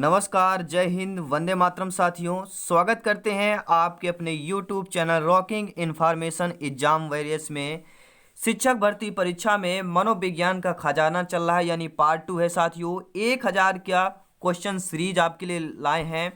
नमस्कार, जय हिंद, वंदे मातरम साथियों। स्वागत करते हैं आपके अपने YouTube channel rocking information exam warriors में। शिक्षक भर्ती परीक्षा में मनोविज्ञान का खजाना चल रहा है, यानी पार्ट 2 है साथियों। 1000 का क्वेश्चन सीरीज आपके लिए लाए हैं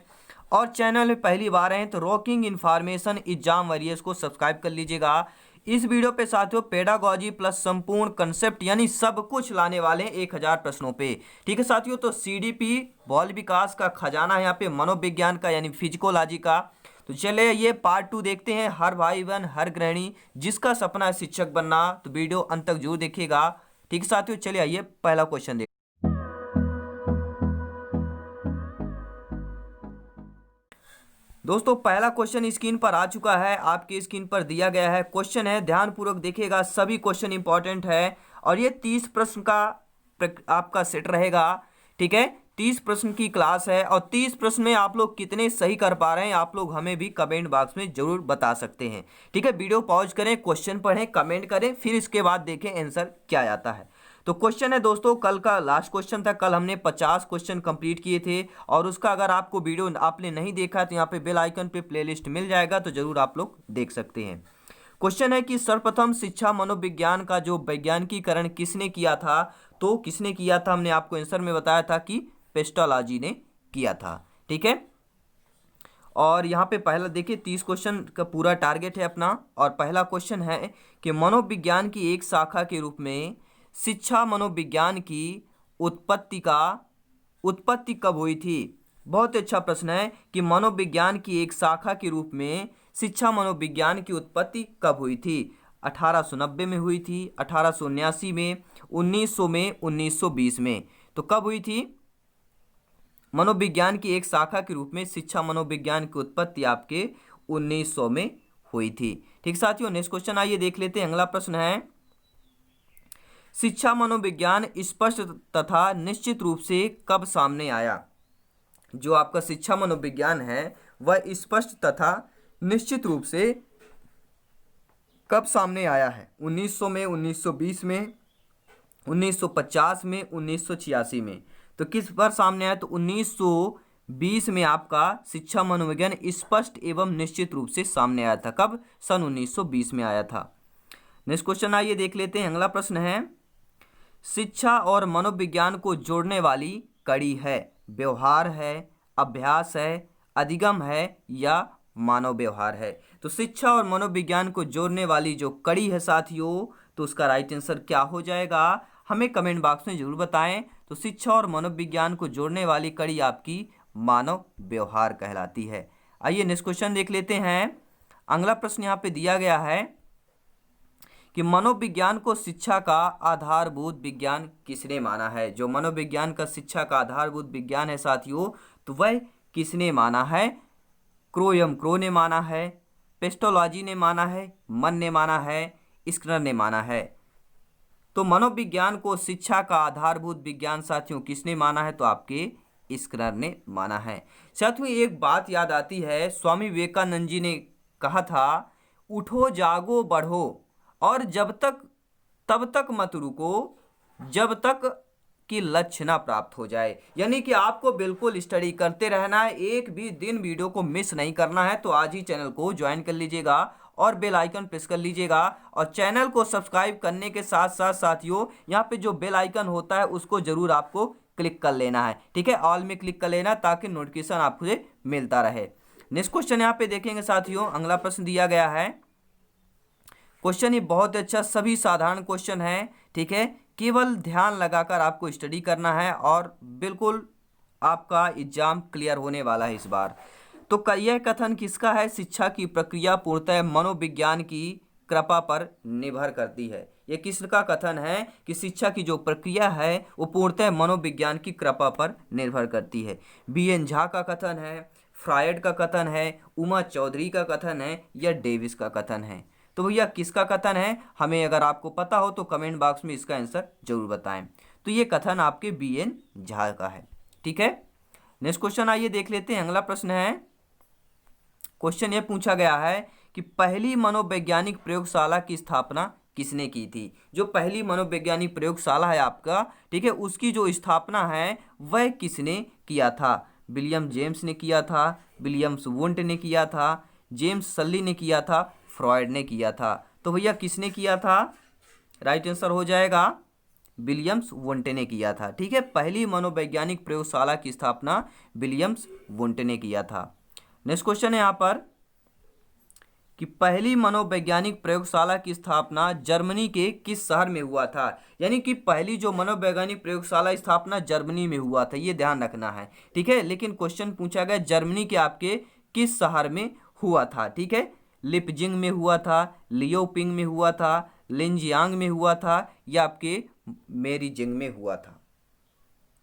और चैनल में पहली बार हैं तो रॉकिंग इन्फॉर्मेशन एग्जाम वॉरियर्स को सब्सक्राइब कर लीजिएगा। इस वीडियो पे साथियों पेडागॉजी प्लस संपूर्ण कंसेप्ट यानी सब कुछ लाने वाले हैं 1000 प्रश्नों पे। ठीक है साथियों, तो सीडीपी बाल विकास का खजाना है यहाँ पे मनोविज्ञान का यानी फिजिकोलॉजी का। तो चले ये पार्ट 2 देखते हैं। हर भाई बहन हर गृहिणी जिसका सपना है शिक्षक बनना, तो वीडियो अंत तक जरूर देखिएगा। ठीक है साथियों, चलिए आइए पहला क्वेश्चन। दोस्तों पहला क्वेश्चन स्क्रीन पर आ चुका है, आपकी स्क्रीन पर दिया गया है। क्वेश्चन है, ध्यान पूर्वक देखिएगा, सभी क्वेश्चन इंपॉर्टेंट है और ये 30 प्रश्न का आपका सेट रहेगा। ठीक है, 30 प्रश्न की क्लास है और 30 प्रश्न में आप लोग कितने सही कर पा रहे हैं आप लोग हमें भी कमेंट बॉक्स में जरूर बता सकते हैं। ठीक है, वीडियो पॉज करें, क्वेश्चन पढ़ें, कमेंट करें, फिर इसके बाद देखें आंसर क्या आता है। तो क्वेश्चन है दोस्तों, कल का लास्ट क्वेश्चन था, कल हमने 50 क्वेश्चन कंप्लीट किए थे और उसका अगर आपको वीडियो आपने नहीं देखा तो यहाँ पे बेल आइकन पे प्लेलिस्ट मिल जाएगा, तो जरूर आप लोग देख सकते हैं। क्वेश्चन है कि सर्वप्रथम शिक्षा मनोविज्ञान का जो वैज्ञानिकीकरण किसने किया था, तो किसने किया था हमने आपको आंसर में बताया था कि पेस्टोलॉजी ने किया था। ठीक है, और यहाँ पे पहला देखिए 30 क्वेश्चन का पूरा टारगेट है अपना और पहला क्वेश्चन है कि मनोविज्ञान की एक शाखा के रूप में शिक्षा मनोविज्ञान की उत्पत्ति कब हुई थी। बहुत अच्छा प्रश्न है कि मनोविज्ञान की एक शाखा के रूप में शिक्षा मनोविज्ञान की उत्पत्ति कब हुई थी। 1890 में हुई थी, 1879 में, 1900 में, 1920 में। तो कब हुई थी मनोविज्ञान की एक शाखा के रूप में शिक्षा मनोविज्ञान की उत्पत्ति? आपके 1900 में हुई थी। ठीक साथियों, नेक्स्ट क्वेश्चन आइए देख लेते हैं। अगला प्रश्न है, शिक्षा मनोविज्ञान स्पष्ट तथा निश्चित रूप से कब सामने आया? जो आपका शिक्षा मनोविज्ञान है वह स्पष्ट तथा निश्चित रूप से कब सामने आया है? 1900 में, 1920 में, 1950 में, 1986 में। तो किस बार सामने आया? तो 1920 में आपका शिक्षा मनोविज्ञान स्पष्ट एवं निश्चित रूप से सामने आया था। कब? सन 1920 में आया था। नेक्स्ट क्वेश्चन आइए देख लेते हैं। अगला प्रश्न है, शिक्षा और मनोविज्ञान को जोड़ने वाली कड़ी है, व्यवहार है, अभ्यास है, अधिगम है या मानव व्यवहार है? तो शिक्षा और मनोविज्ञान को जोड़ने वाली जो कड़ी है साथियों, तो उसका राइट आंसर क्या हो जाएगा? हमें कमेंट बॉक्स में जरूर बताएं। तो शिक्षा और मनोविज्ञान को जोड़ने वाली कड़ी आपकी मानव व्यवहार कहलाती है। आइए नेक्स्ट क्वेश्चन देख लेते हैं। अगला प्रश्न यहाँ पे दिया गया है कि मनोविज्ञान को शिक्षा का आधारभूत विज्ञान किसने माना है? जो मनोविज्ञान का शिक्षा का आधारभूत विज्ञान है साथियों, तो वह किसने माना है? क्रो ने माना है, पेस्टोलॉजी ने माना है, मन ने माना है, स्किनर ने माना है। तो मनोविज्ञान को शिक्षा का आधारभूत विज्ञान साथियों किसने माना है? तो आपके स्किनर ने माना है। साथियों एक बात याद आती है, स्वामी विवेकानंद जी ने कहा था, उठो जागो बढ़ो और तब तक मत रुको जब तक कि लक्ष्य ना प्राप्त हो जाए। यानी कि आपको बिल्कुल स्टडी करते रहना है, एक भी दिन वीडियो को मिस नहीं करना है। तो आज ही चैनल को ज्वाइन कर लीजिएगा और बेल आइकन प्रेस कर लीजिएगा और चैनल को सब्सक्राइब करने के साथ साथ साथियों यहाँ पे जो बेल आइकन होता है उसको जरूर आपको क्लिक कर लेना है। ठीक है, ऑल में क्लिक कर लेना ताकि नोटिफिकेशन आपको मिलता रहे। नेक्स्ट क्वेश्चन यहाँ पे देखेंगे साथियों। अगला प्रश्न दिया गया है, क्वेश्चन ये बहुत अच्छा, सभी साधारण क्वेश्चन है। ठीक है, केवल ध्यान लगाकर आपको स्टडी करना है और बिल्कुल आपका एग्जाम क्लियर होने वाला है इस बार। तो यह कथन किसका है? शिक्षा की प्रक्रिया पूर्णतः मनोविज्ञान की कृपा पर निर्भर करती है। यह किसका कथन है कि शिक्षा की जो प्रक्रिया है वो पूर्णतः मनोविज्ञान की कृपा पर निर्भर करती है? BN झा का कथन है, फ्रायड का कथन है, उमा चौधरी का कथन है या डेविस का कथन है? तो भैया किसका कथन है? हमें अगर आपको पता हो तो कमेंट बॉक्स में इसका आंसर जरूर बताएं। तो ये कथन आपके BN झा का है। ठीक है, नेक्स्ट क्वेश्चन आइए देख लेते हैं। अगला प्रश्न है, क्वेश्चन ये पूछा गया है कि पहली मनोवैज्ञानिक प्रयोगशाला की स्थापना किसने की थी? जो पहली मनोवैज्ञानिक प्रयोगशाला है आपका, ठीक है, उसकी जो स्थापना है वह किसने किया था? विलियम जेम्स ने किया था, विलियम्स वुंट ने किया था, जेम्स सल्ली ने किया था, फ्रॉयड ने किया था। तो भैया किसने किया था? राइट आंसर हो जाएगा विलियम्स वुंट ने किया था। ठीक है, पहली मनोवैज्ञानिक प्रयोगशाला की स्थापना विलियम्स वुंट ने किया था। नेक्स्ट क्वेश्चन है यहाँ पर कि पहली मनोवैज्ञानिक प्रयोगशाला की स्थापना जर्मनी के किस शहर में हुआ था? यानी कि पहली जो मनोवैज्ञानिक प्रयोगशाला स्थापना जर्मनी में हुआ था, ये ध्यान रखना है। ठीक है, लेकिन क्वेश्चन पूछा गया जर्मनी के आपके किस शहर में हुआ था। ठीक है, लिपजिंग में हुआ था, लियोपिंग में हुआ था, लिंजियांग में हुआ था, या आपके मेरीजिंग में हुआ था।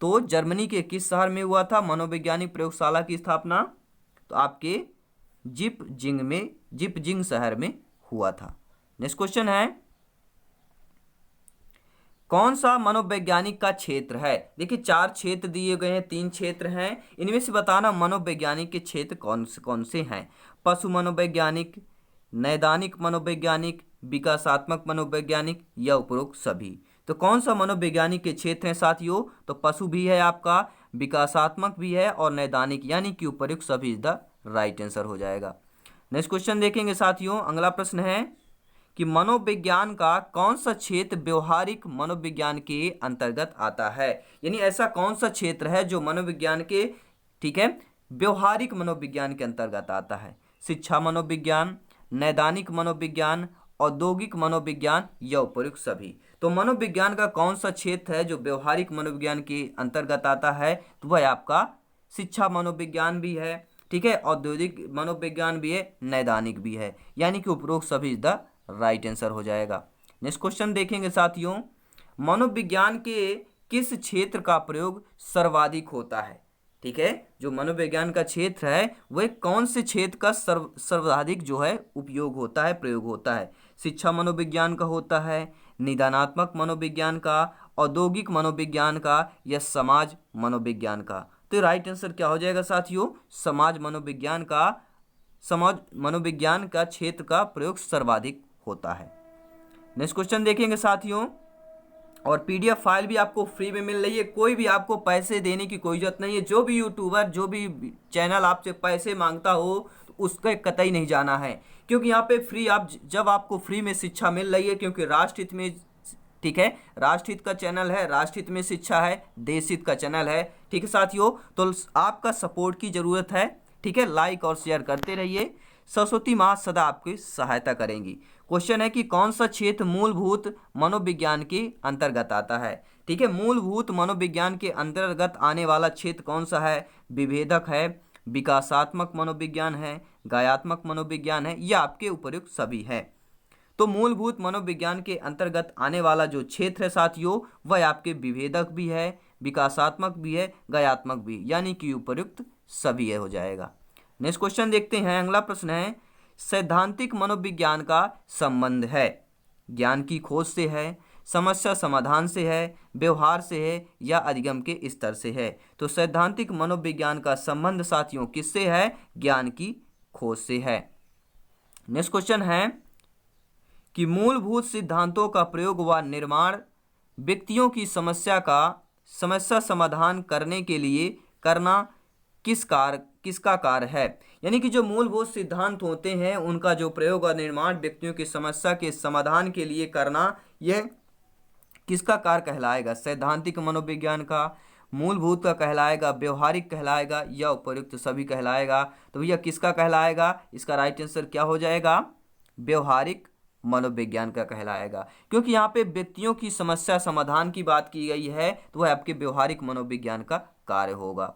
तो जर्मनी के किस शहर में हुआ था मनोवैज्ञानिक प्रयोगशाला की स्थापना? तो आपके जिपजिंग शहर में हुआ था। नेक्स्ट क्वेश्चन है कौन सा मनोवैज्ञानिक का क्षेत्र है? देखिए 4 क्षेत्र दिए गए हैं, 3 क्षेत्र हैं, इनमें से बताना मनोवैज्ञानिक के क्षेत्र कौन से हैं। पशु मनोवैज्ञानिक, नैदानिक मनोवैज्ञानिक, विकासात्मक मनोवैज्ञानिक, या उपरोक्त सभी। तो कौन सा मनोवैज्ञानिक के क्षेत्र हैं साथियों? तो पशु भी है आपका, विकासात्मक भी है, और नैदानिक यानी कि उपयुक्त सभी इज द राइट आंसर हो जाएगा। नेक्स्ट क्वेश्चन देखेंगे साथियों, अगला प्रश्न है कि मनोविज्ञान का कौन सा क्षेत्र व्यवहारिक मनोविज्ञान के अंतर्गत आता है? यानी ऐसा कौन सा क्षेत्र है जो मनोविज्ञान के, ठीक है, व्यवहारिक मनोविज्ञान के अंतर्गत आता है? शिक्षा मनोविज्ञान, नैदानिक मनोविज्ञान, औद्योगिक मनोविज्ञान, या उपयुक्त सभी। तो मनोविज्ञान का कौन सा क्षेत्र है जो व्यवहारिक मनोविज्ञान के अंतर्गत आता है? तो वह आपका शिक्षा मनोविज्ञान भी है, ठीक है, औद्योगिक मनोविज्ञान भी है, नैदानिक भी है, यानी कि उपरोक्त सभी इज द राइट आंसर हो जाएगा। नेक्स्ट क्वेश्चन देखेंगे साथियों, मनोविज्ञान के किस क्षेत्र का प्रयोग सर्वाधिक होता है? ठीक है, जो मनोविज्ञान का क्षेत्र है वह कौन से क्षेत्र का सर्वाधिक जो है उपयोग होता है, प्रयोग होता है? शिक्षा मनोविज्ञान का होता है, निदानात्मक मनोविज्ञान का, औद्योगिक मनोविज्ञान का, या समाज मनोविज्ञान का? तो राइट आंसर क्या हो जाएगा साथियों? समाज मनोविज्ञान का क्षेत्र का प्रयोग सर्वाधिक होता है। नेक्स्ट क्वेश्चन देखेंगे साथियों, और पीडीएफ फाइल भी आपको फ्री में मिल रही है, कोई भी आपको पैसे देने की कोई जरूरत नहीं है। जो भी यूट्यूबर, जो भी चैनल आपसे पैसे मांगता हो तो उसके कतई नहीं जाना है, क्योंकि यहाँ पे फ्री जब आपको फ्री में शिक्षा मिल रही है, क्योंकि राष्ट्रहित में, ठीक है, राष्ट्रहित का चैनल है, राष्ट्रहित में शिक्षा है, देशहित का चैनल है। ठीक है साथियों, तो आपका सपोर्ट की जरूरत है। ठीक है, लाइक और शेयर करते रहिए, सरस्वती माँ सदा आपकी सहायता करेंगी। क्वेश्चन है कि कौन सा क्षेत्र मूलभूत मनोविज्ञान के अंतर्गत आता है? ठीक है, मूलभूत मनोविज्ञान के अंतर्गत आने वाला क्षेत्र कौन सा है? विभेदक है, विकासात्मक मनोविज्ञान है, गायात्मक मनोविज्ञान है, या आपके उपयुक्त सभी है? तो मूलभूत मनोविज्ञान के अंतर्गत आने वाला जो क्षेत्र है साथियों, वह आपके विभेदक भी है, विकासात्मक भी है, गायात्मक भी, यानी कि उपयुक्त सभी है हो जाएगा। नेक्स्ट क्वेश्चन देखते हैं, अगला प्रश्न है सैद्धांतिक मनोविज्ञान का संबंध है ज्ञान की खोज से है, समस्या समाधान से है, व्यवहार से है, या अधिगम के स्तर से है? तो सैद्धांतिक मनोविज्ञान का संबंध साथियों किससे है? ज्ञान की खोज से है। नेक्स्ट क्वेश्चन है कि मूलभूत सिद्धांतों का प्रयोग व निर्माण व्यक्तियों की समस्या समाधान करने के लिए करना किसका कार्य है? यानी कि जो मूलभूत सिद्धांत होते हैं उनका जो प्रयोग और निर्माण व्यक्तियों की समस्या के समाधान के लिए करना, यह किसका कार्य कहलाएगा? सैद्धांतिक मनोविज्ञान का, मूलभूत का कहलाएगा, व्यवहारिक कहलाएगा, या उपयुक्त सभी कहलाएगा? तो भैया किसका कहलाएगा? इसका राइट आंसर क्या हो जाएगा? व्यवहारिक मनोविज्ञान का कहलाएगा, क्योंकि यहाँ पे व्यक्तियों की समस्या समाधान की बात की गई है, तो वह आपके व्यवहारिक मनोविज्ञान का कार्य होगा।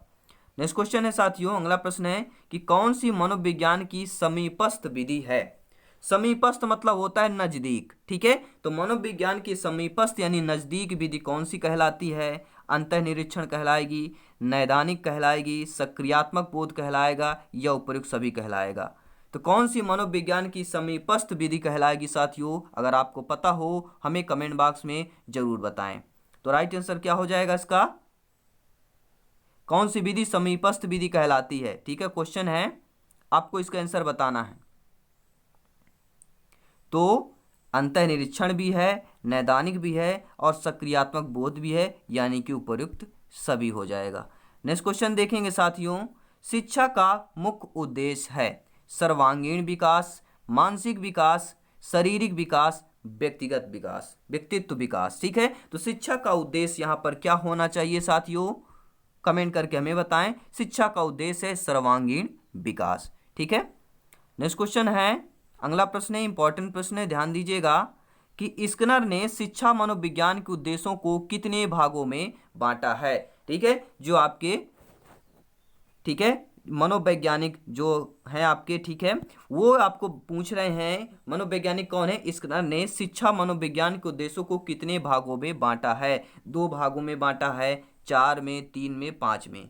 नेक्स्ट क्वेश्चन है साथियों, अगला प्रश्न है कि कौन सी मनोविज्ञान की समीपस्थ विधि है? समीपस्थ मतलब होता है नजदीक, ठीक है, तो मनोविज्ञान की समीपस्थ यानी नजदीक विधि कौन सी कहलाती है? अंतःनिरीक्षण कहलाएगी, नैदानिक कहलाएगी, सक्रियात्मक बोध कहलाएगा, या उपयुक्त सभी कहलाएगा? तो कौन सी मनोविज्ञान की समीपस्थ विधि कहलाएगी साथियों? अगर आपको पता हो हमें कमेंट बॉक्स में जरूर बताएं। तो राइट आंसर क्या हो जाएगा इसका? कौन सी विधि समीपस्थ विधि कहलाती है? ठीक है, क्वेश्चन है, आपको इसका आंसर बताना है। तो अंतःनिरीक्षण भी है, नैदानिक भी है, और सक्रियात्मक बोध भी है, यानी कि उपयुक्त सभी हो जाएगा। नेक्स्ट क्वेश्चन देखेंगे साथियों, शिक्षा का मुख्य उद्देश्य है सर्वांगीण विकास, मानसिक विकास, शारीरिक विकास, व्यक्तिगत विकास, व्यक्तित्व विकास। ठीक है, तो शिक्षा का उद्देश्य यहाँ पर क्या होना चाहिए साथियों, कमेंट करके हमें बताएं। शिक्षा का उद्देश्य है सर्वांगीण विकास। ठीक है, नेक्स्ट क्वेश्चन है, अगला प्रश्न है, इंपॉर्टेंट प्रश्न है, ध्यान दीजिएगा कि स्किनर ने शिक्षा मनोविज्ञान के उद्देश्यों को कितने भागों में बांटा है। ठीक है, जो आपके, ठीक है, मनोवैज्ञानिक जो है आपके, ठीक है, वो आपको पूछ रहे हैं मनोवैज्ञानिक कौन है, स्किनर ने शिक्षा मनोविज्ञान के उद्देश्यों को कितने भागों में बांटा है। 2 भागों में बांटा है, 4 में, 3 में, 5 में।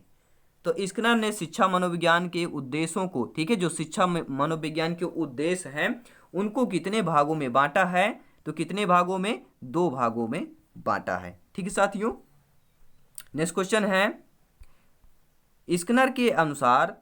तो स्किनर ने शिक्षा मनोविज्ञान के उद्देश्यों को, ठीक है, जो शिक्षा मनोविज्ञान के उद्देश्य हैं उनको कितने भागों में बांटा है, तो कितने भागों में, 2 भागों में बांटा है। ठीक है साथियों, नेक्स्ट क्वेश्चन है, स्किनर के अनुसार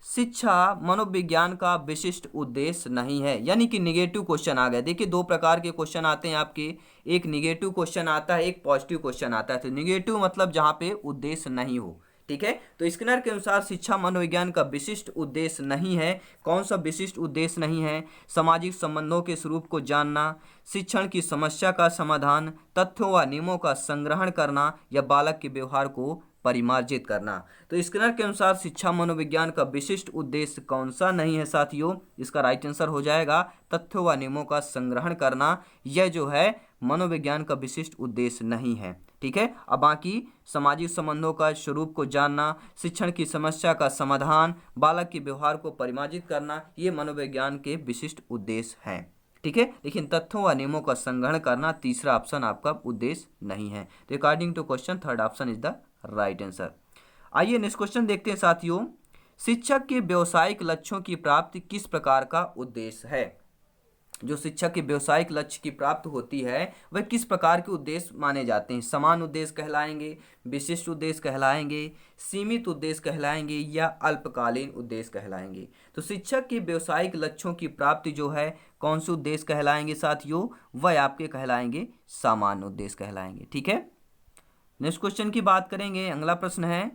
शिक्षा मनोविज्ञान का विशिष्ट उद्देश्य नहीं है, यानी कि निगेटिव क्वेश्चन आ गया। देखिए 2 प्रकार के क्वेश्चन आते हैं आपके, एक निगेटिव क्वेश्चन आता है, एक पॉजिटिव क्वेश्चन आता है। तो निगेटिव मतलब जहां पे उद्देश्य नहीं हो। ठीक है, तो स्किनर के अनुसार शिक्षा मनोविज्ञान का विशिष्ट उद्देश्य नहीं है। कौन सा विशिष्ट उद्देश्य नहीं है, सामाजिक संबंधों के स्वरूप को जानना, शिक्षण की समस्या का समाधान, तथ्यों व नियमों का संग्रहण करना, या बालक के व्यवहार को परिमार्जित करना। तो स्किनर के अनुसार शिक्षा मनोविज्ञान का विशिष्ट उद्देश्य कौन सा नहीं है साथियों, इसका राइट आंसर हो जाएगा तथ्यों व नियमों का संग्रहण करना। यह जो है मनोविज्ञान का विशिष्ट उद्देश्य नहीं है। ठीक है, अब बाकी सामाजिक संबंधों का स्वरूप को जानना, शिक्षण की समस्या का समाधान, बालक के व्यवहार को परिमार्जित करना, ये मनोविज्ञान के विशिष्ट उद्देश्य हैं। ठीक है, लेकिन तथ्यों व नियमों का संग्रहण करना, तीसरा ऑप्शन आपका उद्देश्य नहीं है। तो according to question third option is the right answer. आइए नेक्स्ट क्वेश्चन देखते हैं साथियों, शिक्षक के व्यावसायिक लक्ष्यों की प्राप्ति किस प्रकार का उद्देश्य है। जो शिक्षक के व्यावसायिक लक्ष्य की प्राप्ति होती है वह किस प्रकार के उद्देश्य माने जाते हैं। समान उद्देश्य कहलाएंगे, विशिष्ट उद्देश्य कहलाएंगे, सीमित उद्देश्य कहलाएंगे, या अल्पकालीन उद्देश्य कहलाएंगे। तो शिक्षक के व्यावसायिक लक्ष्यों की प्राप्ति जो है कौन से उद्देश्य कहलाएंगे साथियों, वह आपके कहलाएंगे सामान्य उद्देश्य कहलाएंगे। ठीक है, नेक्स्ट क्वेश्चन की बात करेंगे, अगला प्रश्न है,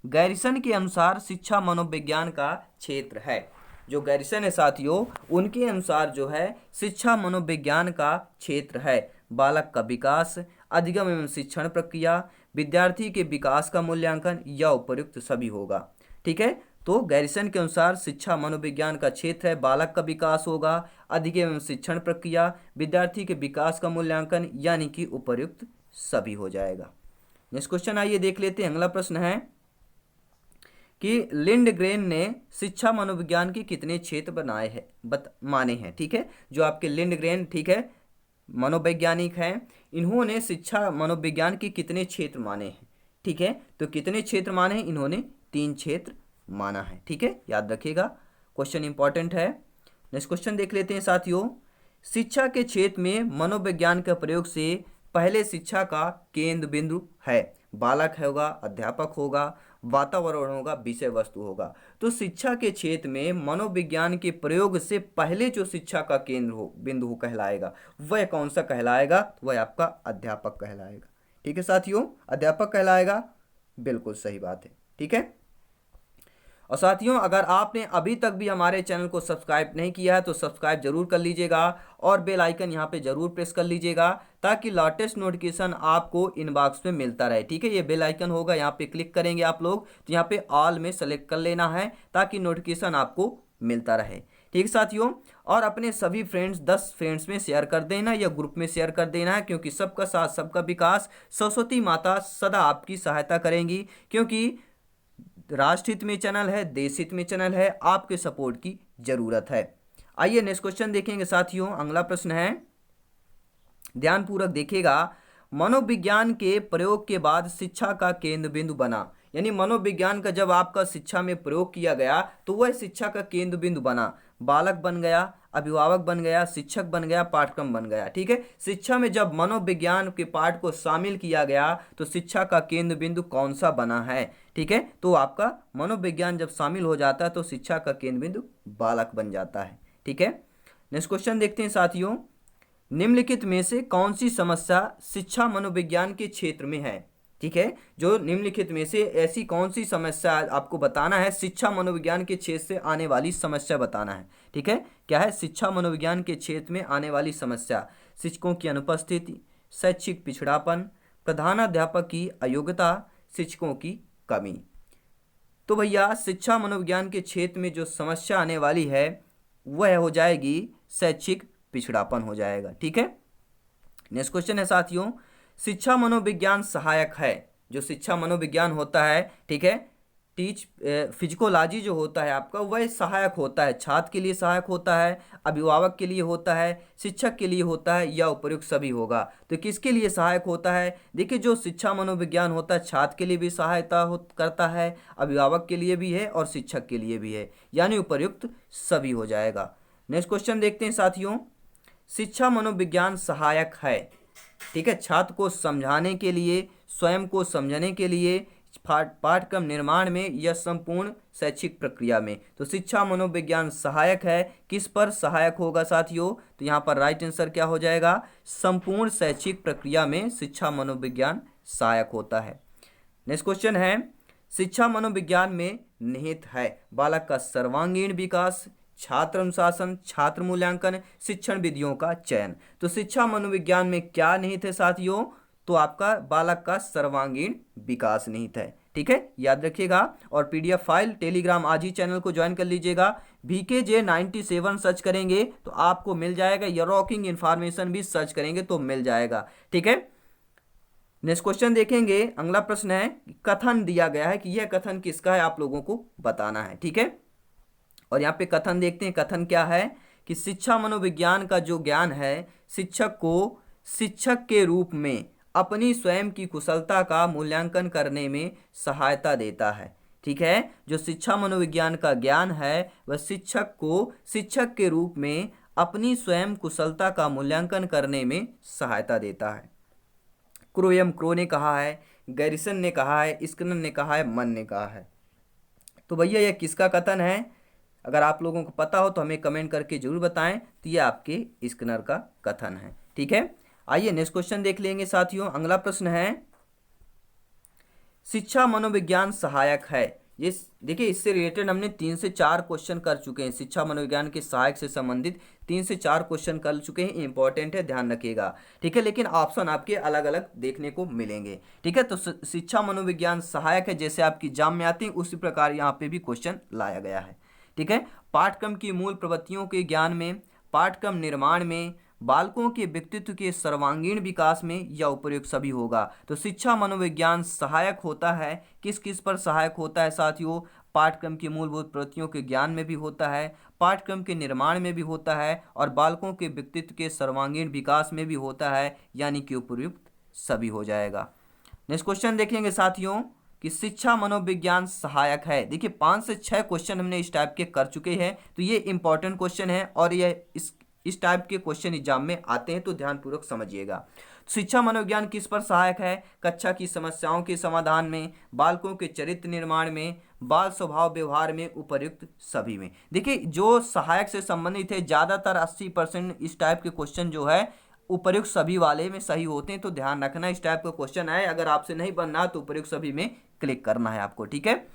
गैरिसन के अनुसार शिक्षा मनोविज्ञान का क्षेत्र है। जो गैरिसन है साथियों, उनके अनुसार जो है शिक्षा मनोविज्ञान का क्षेत्र है बालक का विकास, अधिगम एवं शिक्षण प्रक्रिया, विद्यार्थी के विकास का मूल्यांकन, या उपयुक्त सभी होगा। ठीक है, तो गैरिसन के अनुसार शिक्षा मनोविज्ञान का क्षेत्र है बालक का विकास होगा, अधिगम एवं शिक्षण प्रक्रिया, विद्यार्थी के विकास का मूल्यांकन, यानी कि उपयुक्त सभी हो जाएगा। नेक्स्ट क्वेश्चन आइए देख लेते हैं, अगला प्रश्न है कि लिंडग्रेन ने शिक्षा मनोविज्ञान के कितने क्षेत्र बनाए हैं माने हैं। ठीक है, जो आपके लिंडग्रेन, ठीक है, मनोवैज्ञानिक हैं, इन्होंने शिक्षा मनोविज्ञान के कितने क्षेत्र माने हैं। ठीक है, तो कितने क्षेत्र माने हैं, इन्होंने 3 क्षेत्र माना है। ठीक है, याद रखिएगा, क्वेश्चन इंपॉर्टेंट है। नेक्स्ट क्वेश्चन देख लेते हैं साथियों, शिक्षा के क्षेत्र में मनोविज्ञान के प्रयोग से पहले शिक्षा का केंद्र बिंदु है, बालक होगा, अध्यापक होगा, वातावरण होगा, विषय वस्तु होगा। तो शिक्षा के क्षेत्र में मनोविज्ञान के प्रयोग से पहले जो शिक्षा का केंद्र हो बिंदु कहलाएगा, वह कौन सा कहलाएगा, वह आपका अध्यापक कहलाएगा। ठीक है साथियों, अध्यापक कहलाएगा, बिल्कुल सही बात है। ठीक है, और साथियों अगर आपने अभी तक भी हमारे चैनल को सब्सक्राइब नहीं किया है तो सब्सक्राइब जरूर कर लीजिएगा और बेल आइकन यहाँ पे जरूर प्रेस कर लीजिएगा ताकि लेटेस्ट नोटिफिकेशन आपको इनबॉक्स में मिलता रहे। ठीक है, ये बेल आइकन होगा, यहाँ पे क्लिक करेंगे आप लोग तो यहाँ पे ऑल में सेलेक्ट कर लेना है ताकि नोटिफिकेशन आपको मिलता रहे। ठीक है साथियों, और अपने सभी फ्रेंड्स 10 फ्रेंड्स में शेयर कर देना या ग्रुप में शेयर कर देना है, क्योंकि सबका साथ सबका विकास सरस्वती माता सदा आपकी सहायता करेंगी, क्योंकि राष्ट्र हित में चैनल है, देश हित में चैनल है, आपके सपोर्ट की जरूरत है। आइए नेक्स्ट क्वेश्चन देखेंगे साथियों, अगला प्रश्न है, ध्यानपूर्वक देखिएगा, मनोविज्ञान के प्रयोग के बाद शिक्षा का केंद्र बिंदु बना, यानी मनोविज्ञान का जब आपका शिक्षा में प्रयोग किया गया तो वह शिक्षा का केंद्र बिंदु बना, बालक बन गया, अभिभावक बन गया, शिक्षक बन गया, पाठ्यक्रम बन गया। ठीक है, शिक्षा में जब मनोविज्ञान के पाठ को शामिल किया गया तो शिक्षा का केंद्र बिंदु कौन सा बना है। ठीक है, तो आपका मनोविज्ञान जब शामिल हो जाता है तो शिक्षा का केंद्र बिंदु बालक बन जाता है। ठीक है, नेक्स्ट क्वेश्चन देखते हैं साथियों, निम्नलिखित में से कौन सी समस्या शिक्षा मनोविज्ञान के क्षेत्र में है। ठीक है, जो निम्नलिखित में से ऐसी कौन सी समस्या आपको बताना है, शिक्षा मनोविज्ञान के क्षेत्र से आने वाली समस्या बताना है। ठीक है, क्या है, शिक्षा मनोविज्ञान के क्षेत्र में आने वाली समस्या, शिक्षकों की अनुपस्थिति, शैक्षिक पिछड़ापन, प्रधानाध्यापक की अयोग्यता, शिक्षकों की कमी। तो भैया शिक्षा मनोविज्ञान के क्षेत्र में जो समस्या आने वाली है वह हो जाएगी शैक्षिक पिछड़ापन हो जाएगा। ठीक है, नेक्स्ट क्वेश्चन है साथियों, शिक्षा मनोविज्ञान सहायक है। जो शिक्षा मनोविज्ञान होता है, ठीक है, फिजिकोलॉजी जो होता है आपका, वह सहायक होता है, छात्र के लिए सहायक होता है, अभिभावक के लिए होता है, शिक्षक के लिए होता है, या उपयुक्त सभी होगा। तो किसके लिए सहायक होता है? देखिए, जो शिक्षा मनोविज्ञान होता है छात्र के लिए भी सहायता करता है, अभिभावक के लिए भी है और शिक्षक के लिए भी है, यानी उपयुक्त सभी हो जाएगा। नेक्स्ट क्वेश्चन देखते हैं साथियों, शिक्षा मनोविज्ञान सहायक है, ठीक है, छात्र को समझाने के लिए, स्वयं को समझने के लिए, पाठ्यक्रम निर्माण में या संपूर्ण शैक्षिक प्रक्रिया में। तो शिक्षा मनोविज्ञान सहायक है, किस पर सहायक होगा साथियों? तो यहाँ पर राइट आंसर क्या हो जाएगा? संपूर्ण शैक्षिक प्रक्रिया में शिक्षा मनोविज्ञान सहायक होता है। नेक्स्ट क्वेश्चन है, शिक्षा मनोविज्ञान में निहित है बालक का सर्वांगीण विकास, छात्र अनुशासन, छात्र मूल्यांकन, शिक्षण विधियों का चयन। तो शिक्षा मनोविज्ञान में क्या निहित है साथियों? तो आपका बालक का सर्वांगीण विकास निहित है। ठीक है, याद रखिएगा। और पीडीएफ फाइल टेलीग्राम आज ही चैनल को ज्वाइन कर लीजिएगा। VKJ97 सर्च करेंगे तो आपको मिल जाएगा, या रॉकिंग इन्फॉर्मेशन भी सर्च करेंगे तो मिल जाएगा। ठीक है, नेक्स्ट क्वेश्चन देखेंगे। अगला प्रश्न है, कथन दिया गया है कि यह कथन किसका है, आप लोगों को बताना है। ठीक है, और यहाँ पे कथन देखते हैं। कथन क्या है कि शिक्षा मनोविज्ञान का जो ज्ञान है शिक्षक को शिक्षक के रूप में अपनी स्वयं की कुशलता का मूल्यांकन करने में सहायता देता है। ठीक है, जो शिक्षा मनोविज्ञान का ज्ञान है वह शिक्षक को शिक्षक के रूप में अपनी स्वयं कुशलता का मूल्यांकन करने में सहायता देता है। क्रो ने कहा है, गैरिसन ने कहा है, स्किनर ने कहा है, मन ने कहा है। तो भैया यह किसका कथन है? अगर आप लोगों को पता हो तो हमें कमेंट करके जरूर बताएं। तो ये आपके स्किनर का कथन है। ठीक है, आइए नेक्स्ट क्वेश्चन देख लेंगे साथियों। अगला प्रश्न है, शिक्षा मनोविज्ञान सहायक है। ये देखिए, इससे रिलेटेड हमने 3 से 4 क्वेश्चन कर चुके हैं। शिक्षा मनोविज्ञान के सहायक से संबंधित 3 से 4 क्वेश्चन कर चुके हैं। इंपॉर्टेंट है, ध्यान रखिएगा। ठीक है, लेकिन ऑप्शन आपके अलग अलग देखने को मिलेंगे। ठीक है, तो शिक्षा मनोविज्ञान सहायक है, जैसे आपकी एग्जाम में आती है उसी प्रकार यहाँ पे भी क्वेश्चन लाया गया है। ठीक है, पाठ्यक्रम की मूल प्रवृत्तियों के ज्ञान में, पाठ्यक्रम निर्माण में, बालकों के व्यक्तित्व के सर्वांगीण विकास में, या उपयुक्त सभी होगा। तो शिक्षा मनोविज्ञान सहायक होता है, किस किस पर सहायक होता है साथियों? पाठ्यक्रम की मूलभूत प्रवृत्तियों के ज्ञान में भी होता है, पाठ्यक्रम के निर्माण में भी होता है, और बालकों के व्यक्तित्व के सर्वांगीण विकास में भी होता है, यानी कि उपयुक्त सभी हो जाएगा। नेक्स्ट क्वेश्चन देखेंगे साथियों कि शिक्षा मनोविज्ञान सहायक है। देखिए, 5 से 6 क्वेश्चन हमने इस टाइप के कर चुके हैं। तो ये इंपॉर्टेंट क्वेश्चन है और ये इस टाइप के क्वेश्चन एग्जाम में आते हैं, तो ध्यानपूर्वक समझिएगा। शिक्षा मनोविज्ञान किस पर सहायक है? कक्षा की समस्याओं के समाधान में, बालकों के चरित्र निर्माण में, बाल स्वभाव व्यवहार में, उपयुक्त सभी में। देखिए, जो सहायक से संबंधित है ज़्यादातर 80% इस टाइप के क्वेश्चन जो है उपयुक्त सभी वाले में सही होते हैं। तो ध्यान रखना, इस टाइप का क्वेश्चन आए, अगर आपसे नहीं बनना तो उपयुक्त सभी में क्लिक करना है आपको। ठीक है,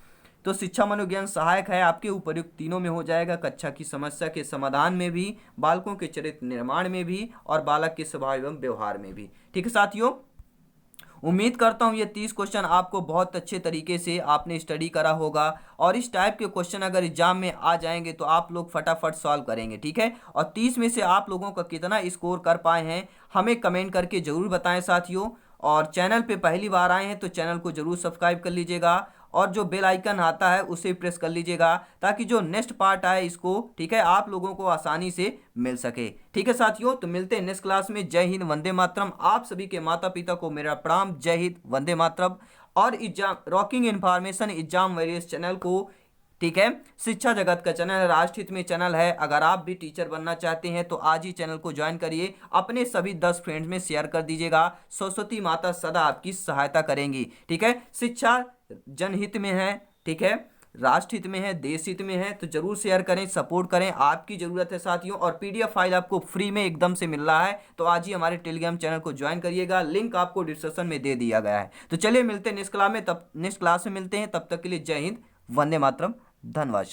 तो शिक्षा मनोविज्ञान सहायक है आपके उपयुक्त तीनों में हो जाएगा, कक्षा की समस्या के समाधान में भी, बालकों के चरित्र निर्माण में भी, और बालक के स्वभाव एवं व्यवहार में भी। ठीक है साथियों, उम्मीद करता हूँ ये 30 क्वेश्चन आपको बहुत अच्छे तरीके से आपने स्टडी करा होगा, और इस टाइप के क्वेश्चन अगर एग्जाम में आ जाएंगे तो आप लोग फटाफट सॉल्व करेंगे। ठीक है, और 30 में से आप लोगों का कितना स्कोर कर पाए हैं हमें कमेंट करके जरूर बताएं साथियों। और चैनल पे पहली बार आए हैं तो चैनल को जरूर सब्सक्राइब कर लीजिएगा, और जो बेल आइकन आता है उसे प्रेस कर लीजिएगा, ताकि जो नेक्स्ट पार्ट आए इसको, ठीक है, आप लोगों को आसानी से मिल सके। ठीक है साथियों, तो मिलते हैं नेक्स्ट क्लास में। जय हिंद, वंदे मातरम। आप सभी के माता पिता को मेरा प्रणाम। जय हिंद, वंदे मातरम। और exam rocking information exam warriors channel को, ठीक है, शिक्षा जगत का चैनल है, राष्ट्र हित में चैनल है। अगर आप भी टीचर बनना चाहते हैं तो आज ही चैनल को ज्वाइन करिए, अपने सभी 10 फ्रेंड्स में शेयर कर दीजिएगा। सरस्वती माता सदा आपकी सहायता करेंगी। ठीक है, शिक्षा जनहित में है। ठीक है, राष्ट्र हित में है, देश हित में है, तो जरूर शेयर करें, सपोर्ट करें, आपकी ज़रूरत है साथियों। और पीडीएफ फाइल आपको फ्री में एकदम से मिल रहा है, तो आज ही हमारे टेलीग्राम चैनल को ज्वाइन करिएगा, लिंक आपको डिस्क्रिप्शन में दे दिया गया है। तो चलिए मिलते हैं नेक्स्ट क्लास में, नेक्स्ट क्लास में मिलते हैं, तब तक के लिए जय हिंद, वंदे मातरम, धन्यवाद।